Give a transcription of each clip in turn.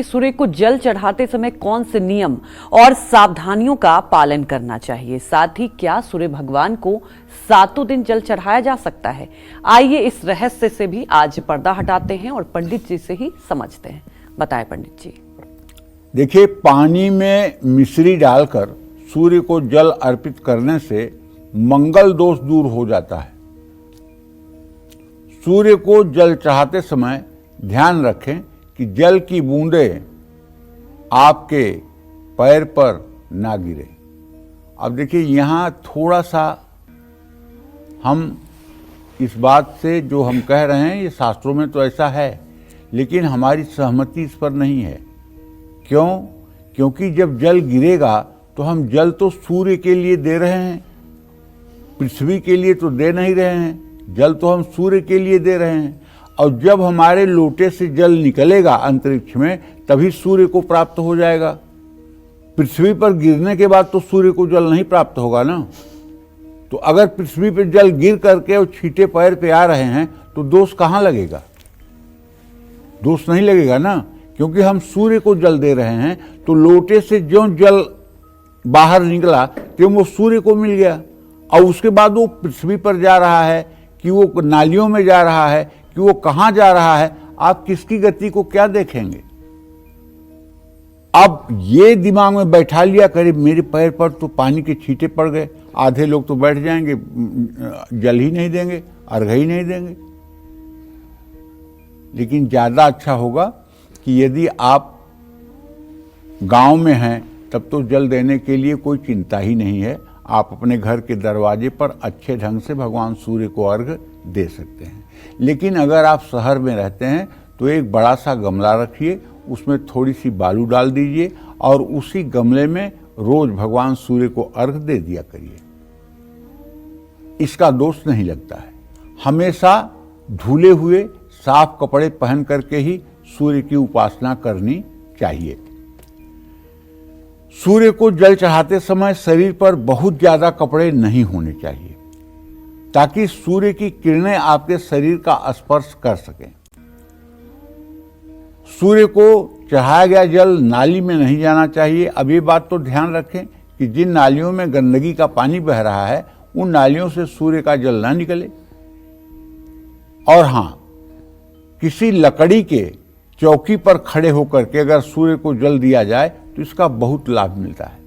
सूर्य को जल चढ़ाते समय कौन से नियम और सावधानियों का पालन करना चाहिए, साथ ही क्या सूर्य भगवान को सातों दिन जल चढ़ाया जा सकता है। आइए इस रहस्य से भी आज पर्दा हटाते हैं और पंडित जी से ही समझते हैं। बताएं पंडित जी। देखिए, पानी में मिश्री डालकर सूर्य को जल अर्पित करने से मंगल दोष दूर हो जाता है। सूर्य को जल चढ़ाते समय ध्यान रखें कि जल की बूंदें आपके पैर पर ना गिरे। अब देखिए, यहाँ थोड़ा सा हम इस बात से जो हम कह रहे हैं ये शास्त्रों में तो ऐसा है, लेकिन हमारी सहमति इस पर नहीं है। क्यों? क्योंकि जब जल गिरेगा तो हम जल तो सूर्य के लिए दे रहे हैं, पृथ्वी के लिए तो दे नहीं रहे हैं। जल तो हम सूर्य के लिए दे रहे हैं, और जब हमारे लोटे से जल निकलेगा अंतरिक्ष में तभी सूर्य को प्राप्त हो जाएगा। पृथ्वी पर गिरने के बाद तो सूर्य को जल नहीं प्राप्त होगा ना। तो अगर पृथ्वी पर जल गिर करके और छींटे पैर पे आ रहे हैं तो दोष कहाँ लगेगा? दोष नहीं लगेगा ना, क्योंकि हम सूर्य को जल दे रहे हैं। तो लोटे से जो जल बाहर निकला तो वो सूर्य को मिल गया, और उसके बाद वो पृथ्वी पर जा रहा है कि वो नालियों में जा रहा है कि वो कहाँ जा रहा है, आप किसकी गति को क्या देखेंगे? अब ये दिमाग में बैठा लिया करे मेरे पैर पर तो पानी के छींटे पड़ गए, आधे लोग तो बैठ जाएंगे, जल ही नहीं देंगे, अर्घ ही नहीं देंगे। लेकिन ज़्यादा अच्छा होगा कि यदि आप गांव में हैं तब तो जल देने के लिए कोई चिंता ही नहीं है। आप अपने घर के दरवाजे पर अच्छे ढंग से भगवान सूर्य को अर्घ दे सकते हैं। लेकिन अगर आप शहर में रहते हैं तो एक बड़ा सा गमला रखिए, उसमें थोड़ी सी बालू डाल दीजिए और उसी गमले में रोज भगवान सूर्य को अर्घ दे दिया करिए। इसका दोष नहीं लगता है। हमेशा धुले हुए साफ कपड़े पहन करके ही सूर्य की उपासना करनी चाहिए। सूर्य को जल चढ़ाते समय शरीर पर बहुत ज्यादा कपड़े नहीं होने चाहिए, ताकि सूर्य की किरणें आपके शरीर का स्पर्श कर सकें। सूर्य को चढ़ाया गया जल नाली में नहीं जाना चाहिए। अब ये बात तो ध्यान रखें कि जिन नालियों में गंदगी का पानी बह रहा है उन नालियों से सूर्य का जल ना निकले। और हाँ, किसी लकड़ी के चौकी पर खड़े होकर के अगर सूर्य को जल दिया जाए तो इसका बहुत लाभ मिलता है।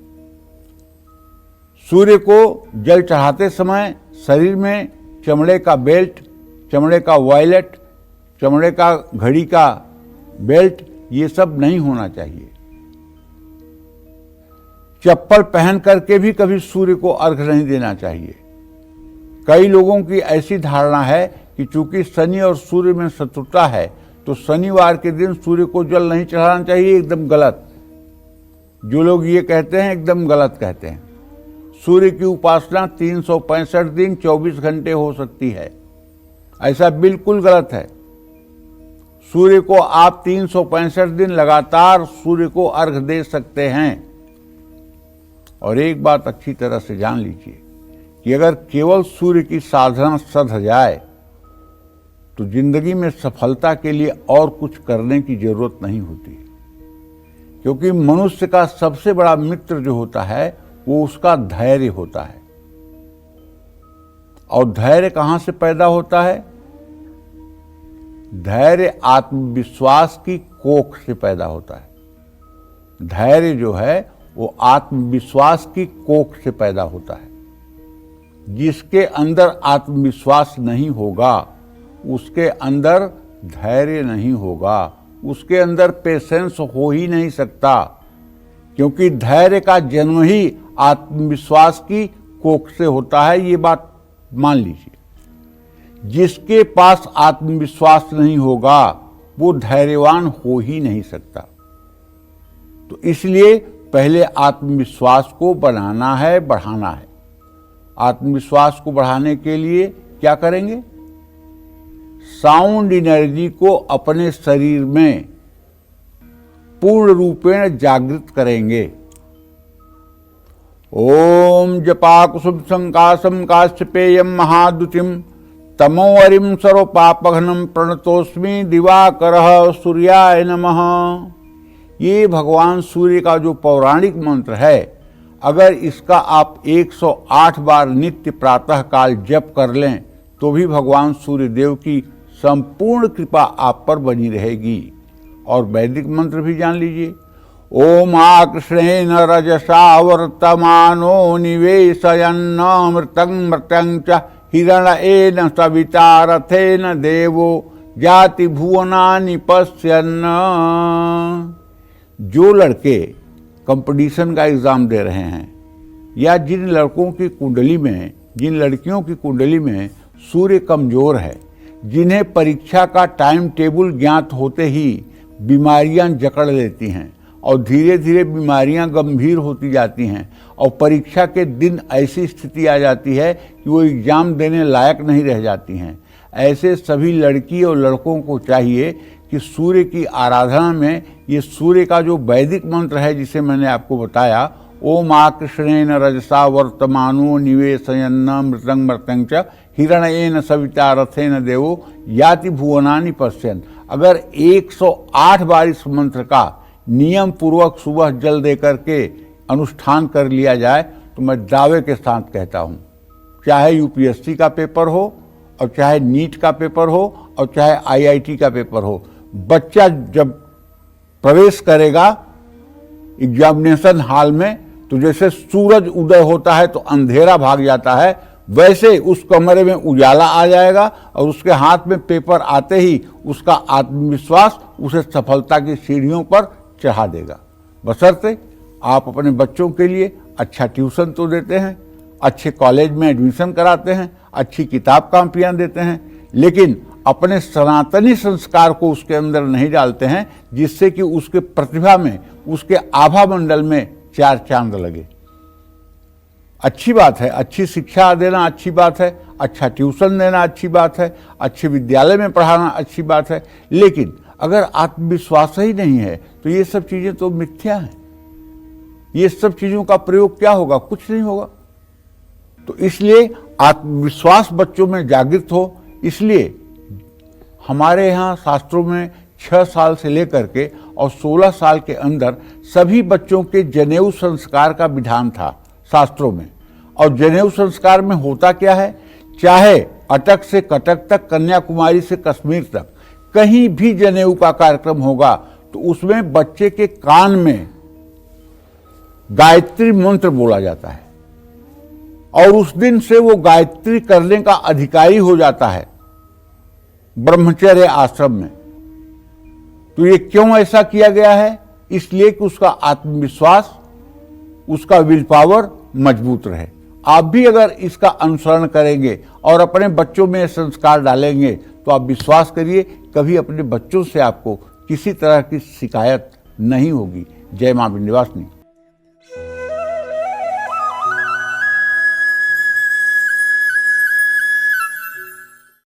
सूर्य को जल चढ़ाते समय शरीर में चमड़े का बेल्ट, चमड़े का वॉयलेट, चमड़े का घड़ी का बेल्ट, ये सब नहीं होना चाहिए। चप्पल पहन करके भी कभी सूर्य को अर्घ नहीं देना चाहिए। कई लोगों की ऐसी धारणा है कि चूंकि शनि और सूर्य में शत्रुता है तो शनिवार के दिन सूर्य को जल नहीं चढ़ाना चाहिए। एकदम गलत। जो लोग ये कहते हैं एकदम गलत कहते हैं। सूर्य की उपासना 365 दिन 24 घंटे हो सकती है, ऐसा बिल्कुल गलत है। सूर्य को आप 365 दिन लगातार सूर्य को अर्घ दे सकते हैं। और एक बात अच्छी तरह से जान लीजिए कि अगर केवल सूर्य की साधना सध जाए तो जिंदगी में सफलता के लिए और कुछ करने की जरूरत नहीं होती, क्योंकि मनुष्य का सबसे बड़ा मित्र जो होता है वो उसका धैर्य होता है। और धैर्य कहां से पैदा होता है? धैर्य आत्मविश्वास की कोख से पैदा होता है। धैर्य जो है वो आत्मविश्वास की कोख से पैदा होता है। जिसके अंदर आत्मविश्वास नहीं होगा उसके अंदर धैर्य नहीं होगा, उसके अंदर पेशेंस हो ही नहीं सकता, क्योंकि धैर्य का जन्म ही आत्मविश्वास की कोख से होता है। ये बात मान लीजिए। जिसके पास आत्मविश्वास नहीं होगा वो धैर्यवान हो ही नहीं सकता। तो इसलिए पहले आत्मविश्वास को बनाना है, बढ़ाना है। आत्मविश्वास को बढ़ाने के लिए क्या करेंगे? साउंड एनर्जी को अपने शरीर में पूर्ण रूपेण जागृत करेंगे। ओम जपाकुसुम संकाशम काश्यपेयम महादुतिम तमोवरिम सर्वपापघ्नं प्रणतोस्मि दिवाकरः सूर्याय नमः। ये भगवान सूर्य का जो पौराणिक मंत्र है, अगर इसका आप 108 बार नित्य प्रातः काल जप कर लें तो भी भगवान सूर्य देव की संपूर्ण कृपा आप पर बनी रहेगी। और वैदिक मंत्र भी जान लीजिए। ओम आकृष्णेन रजसा वर्तमानो निवेशयन्नमृतं मृतं च हिरण्येन सविता रथेन देवो जाति भुवनानि पश्यन्। जो लड़के कंपटीशन का एग्ज़ाम दे रहे हैं या जिन लड़कों की कुंडली में, जिन लड़कियों की कुंडली में सूर्य कमज़ोर है, जिन्हें परीक्षा का टाइम टेबल ज्ञात होते ही बीमारियां जकड़ लेती हैं और धीरे धीरे बीमारियां गंभीर होती जाती हैं और परीक्षा के दिन ऐसी स्थिति आ जाती है कि वो एग्ज़ाम देने लायक नहीं रह जाती हैं, ऐसे सभी लड़की और लड़कों को चाहिए कि सूर्य की आराधना में ये सूर्य का जो वैदिक मंत्र है जिसे मैंने आपको बताया, ओम आकृष्णेन रजसा वर्तमानो निवेशयन्न मृतं मृतं च हिरण्येन सविता रथेन देवो याति भुवनानि पश्यन्, अगर 108 बार इस मंत्र का नियम पूर्वक सुबह जल दे करके अनुष्ठान कर लिया जाए तो मैं दावे के साथ कहता हूँ, चाहे यूपीएससी का पेपर हो और चाहे नीट का पेपर हो और चाहे आईआईटी का पेपर हो, बच्चा जब प्रवेश करेगा एग्जामिनेशन हॉल में तो जैसे सूरज उदय होता है तो अंधेरा भाग जाता है, वैसे उस कमरे में उजाला आ जाएगा और उसके हाथ में पेपर आते ही उसका आत्मविश्वास उसे सफलता की सीढ़ियों पर चढ़ा देगा। बशर्ते आप अपने बच्चों के लिए अच्छा ट्यूशन तो देते हैं, अच्छे कॉलेज में एडमिशन कराते हैं, अच्छी किताब कापियाँ देते हैं, लेकिन अपने सनातनी संस्कार को उसके अंदर नहीं डालते हैं जिससे कि उसके प्रतिभा में, उसके आभा मंडल में चार चांद लगे। अच्छी बात है, अच्छी शिक्षा देना अच्छी बात है, अच्छा ट्यूशन देना अच्छी बात है, अच्छे विद्यालय में पढ़ाना अच्छी बात है, लेकिन अगर आत्मविश्वास ही नहीं है तो ये सब चीज़ें तो मिथ्या हैं। ये सब चीज़ों का प्रयोग क्या होगा? कुछ नहीं होगा। तो इसलिए आत्मविश्वास बच्चों में जागृत हो, इसलिए हमारे यहाँ शास्त्रों में 6 साल से लेकर के और 16 साल के अंदर सभी बच्चों के जनेऊ संस्कार का विधान था शास्त्रों में। और जनेऊ संस्कार में होता क्या है, चाहे अटक से कटक तक, कन्याकुमारी से कश्मीर तक कहीं भी जनेऊ का कार्यक्रम होगा तो उसमें बच्चे के कान में गायत्री मंत्र बोला जाता है और उस दिन से वो गायत्री करने का अधिकारी हो जाता है ब्रह्मचर्य आश्रम में। तो ये क्यों ऐसा किया गया है? इसलिए कि उसका आत्मविश्वास, उसका विल पावर मजबूत रहे। आप भी अगर इसका अनुसरण करेंगे और अपने बच्चों में संस्कार डालेंगे तो आप विश्वास करिए कभी अपने बच्चों से आपको किसी तरह की शिकायत नहीं होगी। जय मां विंध्यवासिनी।